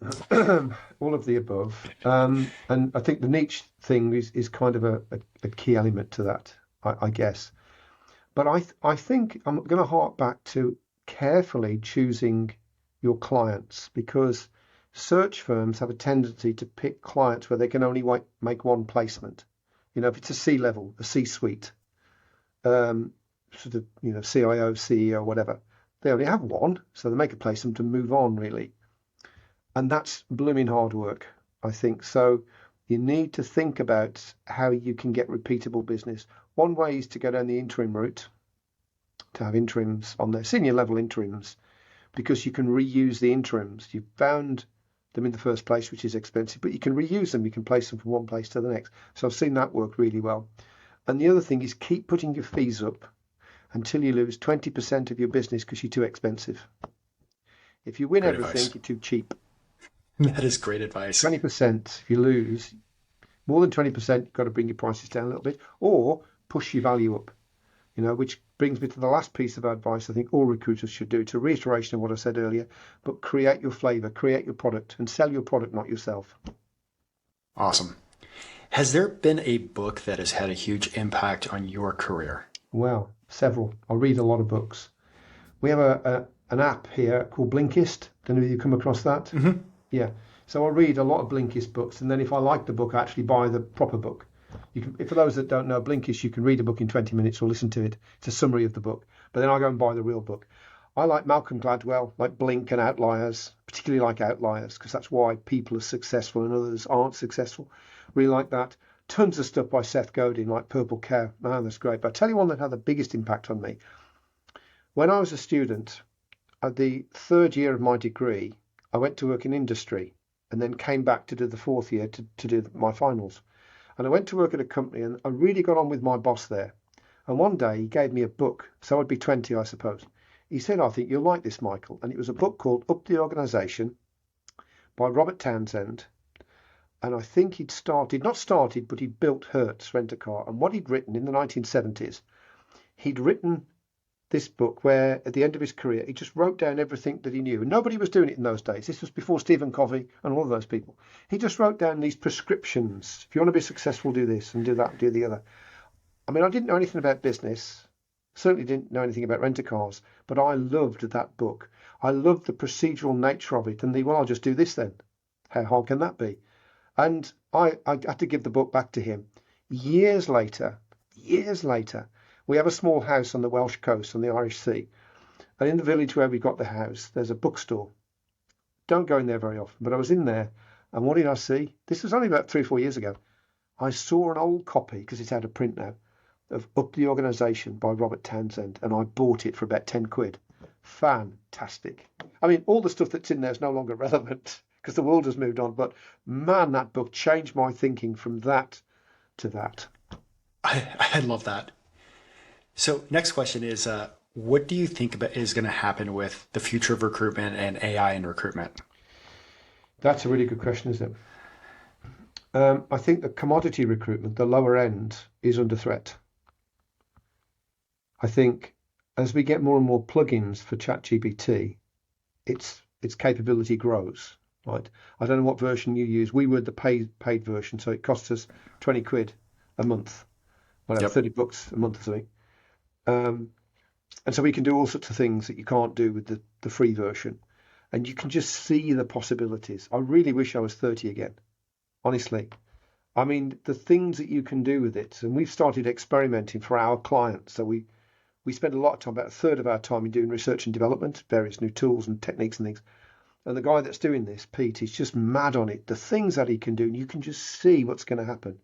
All of the above. And I think the niche thing is kind of a key element to that, I guess. But I think I'm going to hark back to carefully choosing your clients, because search firms have a tendency to pick clients where they can only make one placement. If it's a C-level, a C-suite, sort of, CIO, CEO, whatever, they only have one, so they make a placement and move on, really. And that's blooming hard work, I think. So you need to think about how you can get repeatable business. One way is to go down the interim route, to have interims on their senior level interims, because you can reuse the interims. You found them in the first place, which is expensive, but you can reuse them. You can place them from one place to the next. So I've seen that work really well. And the other thing is keep putting your fees up until you lose 20% of your business because you're too expensive. If you win Great everything, advice. you're too cheap. That is great advice. 20%, if you lose more than 20%, you've got to bring your prices down a little bit or push your value up. Which brings me to the last piece of advice I think all recruiters should do. It's a reiteration of what I said earlier, but create your flavor, create your product, and sell your product, not yourself. Awesome. Has there been a book that has had a huge impact on your career? Well, several. I read a lot of books. We have an app here called Blinkist. Don't know if you've come across that. Mm-hmm. Yeah. So I read a lot of Blinkist books, and then if I like the book, I actually buy the proper book. For those that don't know Blinkist, you can read a book in 20 minutes or listen to it. It's a summary of the book. But then I go and buy the real book. I like Malcolm Gladwell, like Blink and Outliers, particularly like Outliers, because that's why people are successful and others aren't successful. Really like that. Tons of stuff by Seth Godin, like Purple Cow. Man, that's great. But I'll tell you one that had the biggest impact on me. When I was a student, at the third year of my degree, I went to work in industry and then came back to do the fourth year to do my finals. And I went to work at a company and I really got on with my boss there. And one day he gave me a book. So I'd be 20, I suppose. He said, I think you'll like this, Michael. And it was a book called Up the Organisation by Robert Townsend. And I think but he'd built Hertz Rent-A-Car. And what he'd written in the 1970s, he'd written this book where at the end of his career, he just wrote down everything that he knew. And nobody was doing it in those days. This was before Stephen Covey and all of those people. He just wrote down these prescriptions. If you want to be successful, do this and do that and do the other. I mean, I didn't know anything about business. Certainly didn't know anything about rent-a-cars, but I loved that book. I loved the procedural nature of it, and well, I'll just do this then. How hard can that be? And I had to give the book back to him. Years later, we have a small house on the Welsh coast on the Irish Sea. And in the village where we got the house, there's a bookstore. Don't go in there very often, but I was in there. And what did I see? This was only about 3 or 4 years ago. I saw an old copy, because it's out of print now, of Up the Organisation by Robert Townsend, and I bought it for about 10 quid. Fantastic. I mean, all the stuff that's in there is no longer relevant because the world has moved on, but man, that book changed my thinking from that to that. I love that. So next question is, what do you think is going to happen with the future of recruitment and AI in recruitment? That's a really good question, isn't it? I think the commodity recruitment, the lower end, is under threat. I think as we get more and more plugins for ChatGPT, its capability grows. Right? I don't know what version you use. We were the paid version, so it costs us 20 quid a month, whatever, Yep. 30 bucks a month or something. And so we can do all sorts of things that you can't do with the free version. And you can just see the possibilities. I really wish I was 30 again, honestly. I mean, the things that you can do with it, and we've started experimenting for our clients. So we spend a lot of time, about a third of our time, in doing research and development, various new tools and techniques and things. And the guy that's doing this, Pete, is just mad on it. The things that he can do, and you can just see what's going to happen.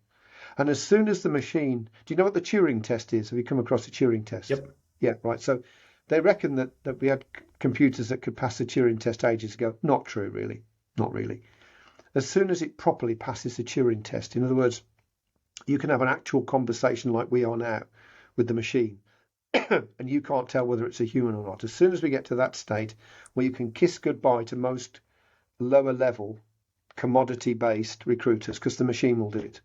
And as soon as the machine, do you know what the Turing test is? Have you come across the Turing test? Yep. Yeah, right. So they reckon that we had computers that could pass the Turing test ages ago. Not true, really. Not really. As soon as it properly passes the Turing test, in other words, you can have an actual conversation like we are now with the machine, and you can't tell whether it's a human or not. As soon as we get to that state where you can kiss goodbye to most lower level commodity based recruiters, because the machine will do it.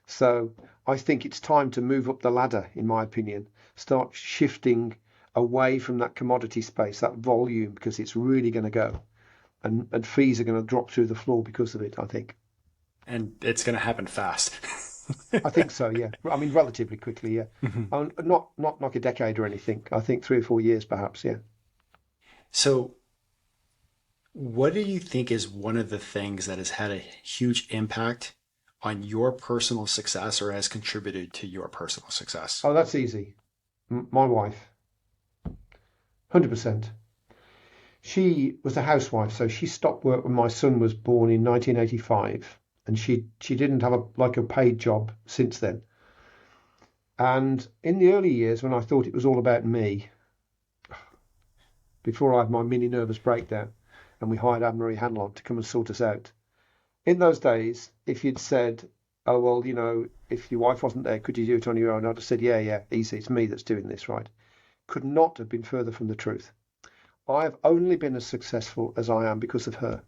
So I think it's time to move up the ladder, in my opinion, start shifting away from that commodity space, that volume, because it's really going to go. And fees are going to drop through the floor because of it, I think. And it's going to happen fast. I think so, yeah. I mean, relatively quickly, yeah. Mhm. Not like a decade or anything. I think 3 or 4 years, perhaps, yeah. So what do you think is one of the things that has had a huge impact on your personal success or has contributed to your personal success? Oh, that's easy. My wife, 100%. She was a housewife, so she stopped work when my son was born in 1985, and she didn't have a paid job since then. And in the early years, when I thought it was all about me, before I had my mini nervous breakdown, and we hired Anne Marie Hanlon to come and sort us out. In those days, if you'd said, "Oh well, if your wife wasn't there, could you do it on your own?" I'd have said, "Yeah, yeah, easy. It's me that's doing this, right?" Could not have been further from the truth. I have only been as successful as I am because of her,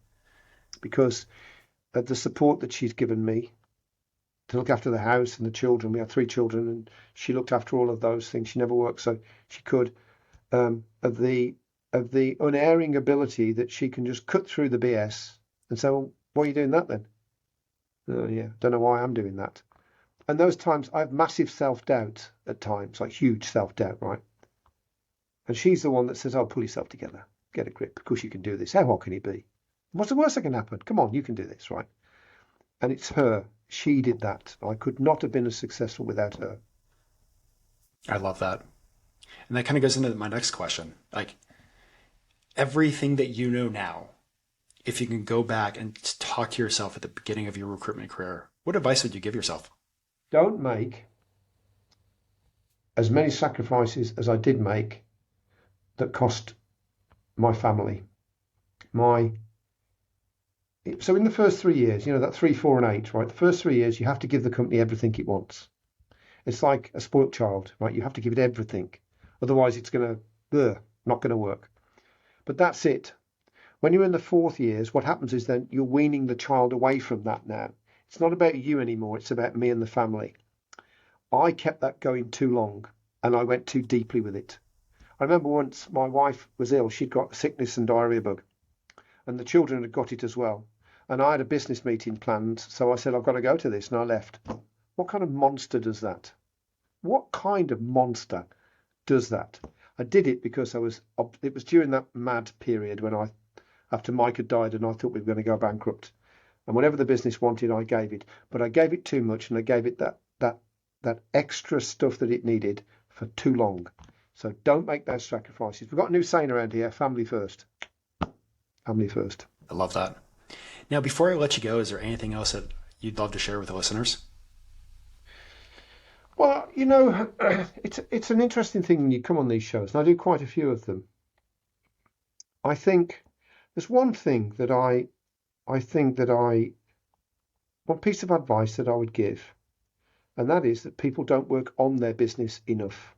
because of the support that she's given me to look after the house and the children. We have 3 children, and she looked after all of those things. She never worked, so she could. Of the unerring ability that she can just cut through the BS and say, "Well, why are you doing that then?" "Oh, yeah, don't know why I'm doing that." And those times I have massive self-doubt at times, like huge self-doubt, right? And she's the one that says, "Oh, pull yourself together, get a grip, because you can do this. How hard can it be? What's the worst that can happen? Come on, you can do this, right?" And it's her. She did that. I could not have been as successful without her. I love that. And that kind of goes into my next question. Like everything that you know now, if you can go back and talk to yourself at the beginning of your recruitment career, what advice would you give yourself? Don't make as many sacrifices as I did make that cost my family. My So in the first 3 years, that 3, 4, and 8, right? The first 3 years, you have to give the company everything it wants. It's like a spoilt child, right? You have to give it everything. Otherwise, it's not going to work. But that's it. When you're in the 4th years, what happens is then you're weaning the child away from that now. It's not about you anymore. It's about me and the family. I kept that going too long, and I went too deeply with it. I remember once my wife was ill. She'd got a sickness and diarrhea bug, and the children had got it as well. And I had a business meeting planned, so I said, "I've got to go to this," and I left. What kind of monster does that? What kind of monster does that. I did it because it was during that mad period after Mike had died and I thought we were going to go bankrupt. And whatever the business wanted, I gave it. But I gave it too much and I gave it that extra stuff that it needed for too long. So don't make those sacrifices. We've got a new saying around here, family first. Family first. I love that. Now, before I let you go, is there anything else that you'd love to share with the listeners? Well, it's an interesting thing when you come on these shows, and I do quite a few of them. I think there's one thing that one piece of advice that I would give, and that is that people don't work on their business enough.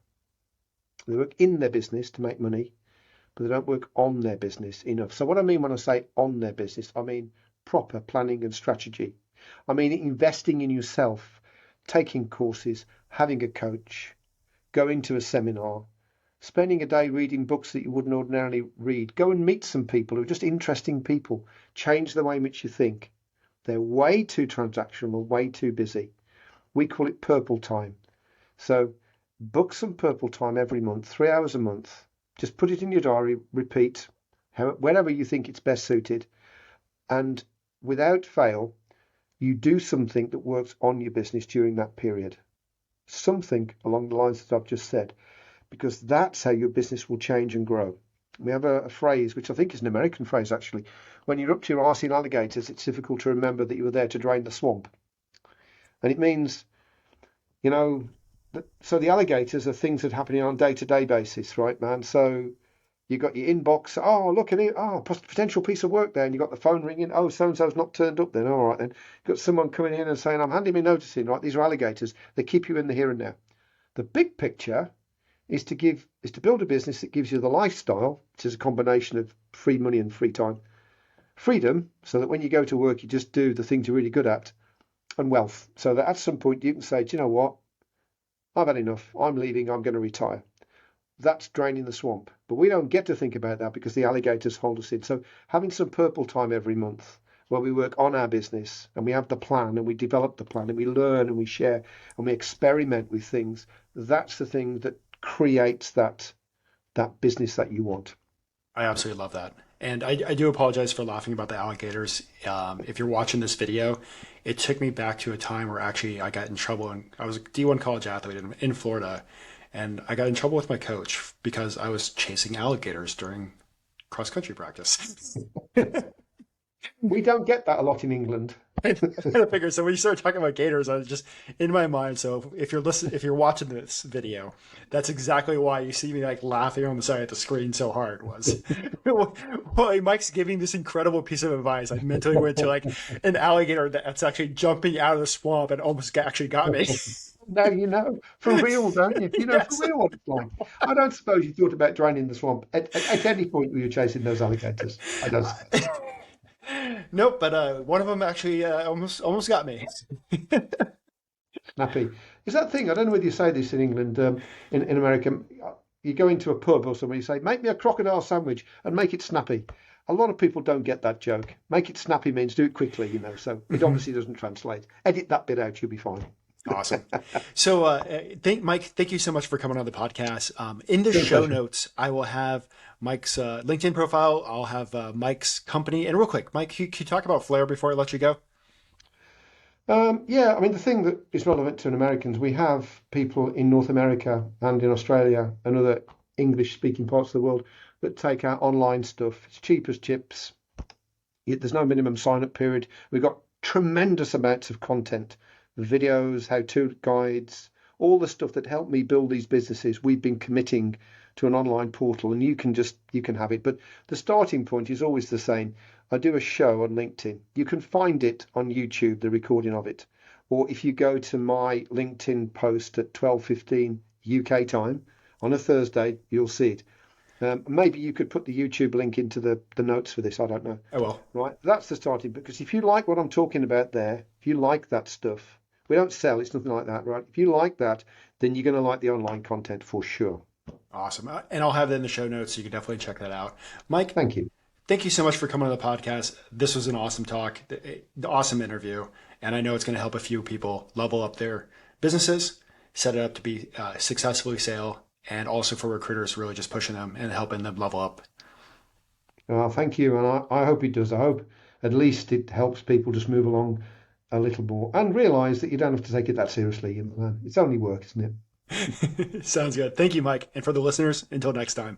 They work in their business to make money, but they don't work on their business enough. So what I mean when I say on their business, I mean proper planning and strategy. I mean investing in yourself, taking courses, having a coach, going to a seminar, spending a day reading books that you wouldn't ordinarily read. Go and meet some people who are just interesting people. Change the way in which you think. They're way too transactional or way too busy. We call it purple time. So book some purple time every month, 3 hours a month. Just put it in your diary, repeat, wherever you think it's best suited. And without fail, you do something that works on your business during that period. Something along the lines that I've just said, because that's how your business will change and grow. We have a phrase, which I think is an American phrase actually. When you're up to your arse in alligators, it's difficult to remember that you were there to drain the swamp. And it means, so the alligators are things that happen on a day-to-day basis, right, man? So you got your inbox. Oh, look at it. Oh, potential piece of work there. And you got the phone ringing. Oh, so-and-so's not turned up then. All right, then. You've got someone coming in and saying, I'm handing me notice in, right? These are alligators. They keep you in the here and now. The big picture is to build a business that gives you the lifestyle, which is a combination of free money and free time. Freedom, so that when you go to work, you just do the things you're really good at. And wealth, so that at some point you can say, do you know what? I've had enough. I'm leaving. I'm going to retire. That's draining the swamp. But we don't get to think about that because the alligators hold us in. So having some purple time every month where we work on our business and we have the plan and we develop the plan and we learn and we share and we experiment with things, that's the thing that creates that business that you want. I absolutely love that. And I do apologize for laughing about the alligators. If you're watching this video, it took me back to a time where actually I got in trouble. And I was a D1 college athlete in Florida. And I got in trouble with my coach because I was chasing alligators during cross-country practice. We don't get that a lot in England. I figured. So when you started talking about gators, I was just in my mind. So if you're watching this video, that's exactly why you see me like laughing on the side of the screen so hard. Was well, Mike's giving this incredible piece of advice. I mentally went to like an alligator that's actually jumping out of the swamp and almost actually got me. Now you know for real, don't you? You know Yes. for real what it's like. I don't suppose you thought about draining the swamp at any point when you were chasing those alligators. I don't suppose. Nope, but one of them actually almost got me. Snappy. Is that thing? I don't know whether you say this in England. In America, you go into a pub or somewhere, you say, "Make me a crocodile sandwich and make it snappy." A lot of people don't get that joke. Make it snappy means do it quickly, so it obviously doesn't translate. Edit that bit out, you'll be fine. Awesome. So, Mike, thank you so much for coming on the podcast. In the show notes, I will have Mike's LinkedIn profile. I'll have Mike's company. And real quick, Mike, can you talk about Flair before I let you go? Yeah, I mean, the thing that is relevant to Americans, we have people in North America and in Australia and other English-speaking parts of the world that take our online stuff. It's cheap as chips. There's no minimum sign-up period. We've got tremendous amounts of content. Videos, how-to guides, all the stuff that helped me build these businesses. We've been committing to an online portal and you can have it. But the starting point is always the same. I do a show on LinkedIn. You can find it on YouTube, the recording of it. Or if you go to my LinkedIn post at 12:15 UK time on a Thursday, you'll see it. Maybe you could put the YouTube link into the notes for this. I don't know. I will. Right. That's the starting. Because if you like what I'm talking about there, if you like that stuff, we don't sell. It's nothing like that, right? If you like that, then you're going to like the online content for sure. Awesome. And I'll have that in the show notes, so you can definitely check that out. Mike, Thank you. thank you so much for coming on the podcast. This was an awesome talk, the awesome interview. And I know it's going to help a few people level up their businesses, set it up to be successfully and also for recruiters really just pushing them and helping them level up. Thank you, and I hope it does. I hope at least it helps people just move along a little more and realize that you don't have to take it that seriously. It's only work, isn't it? Sounds good. Thank you, Mike. And for the listeners, until next time.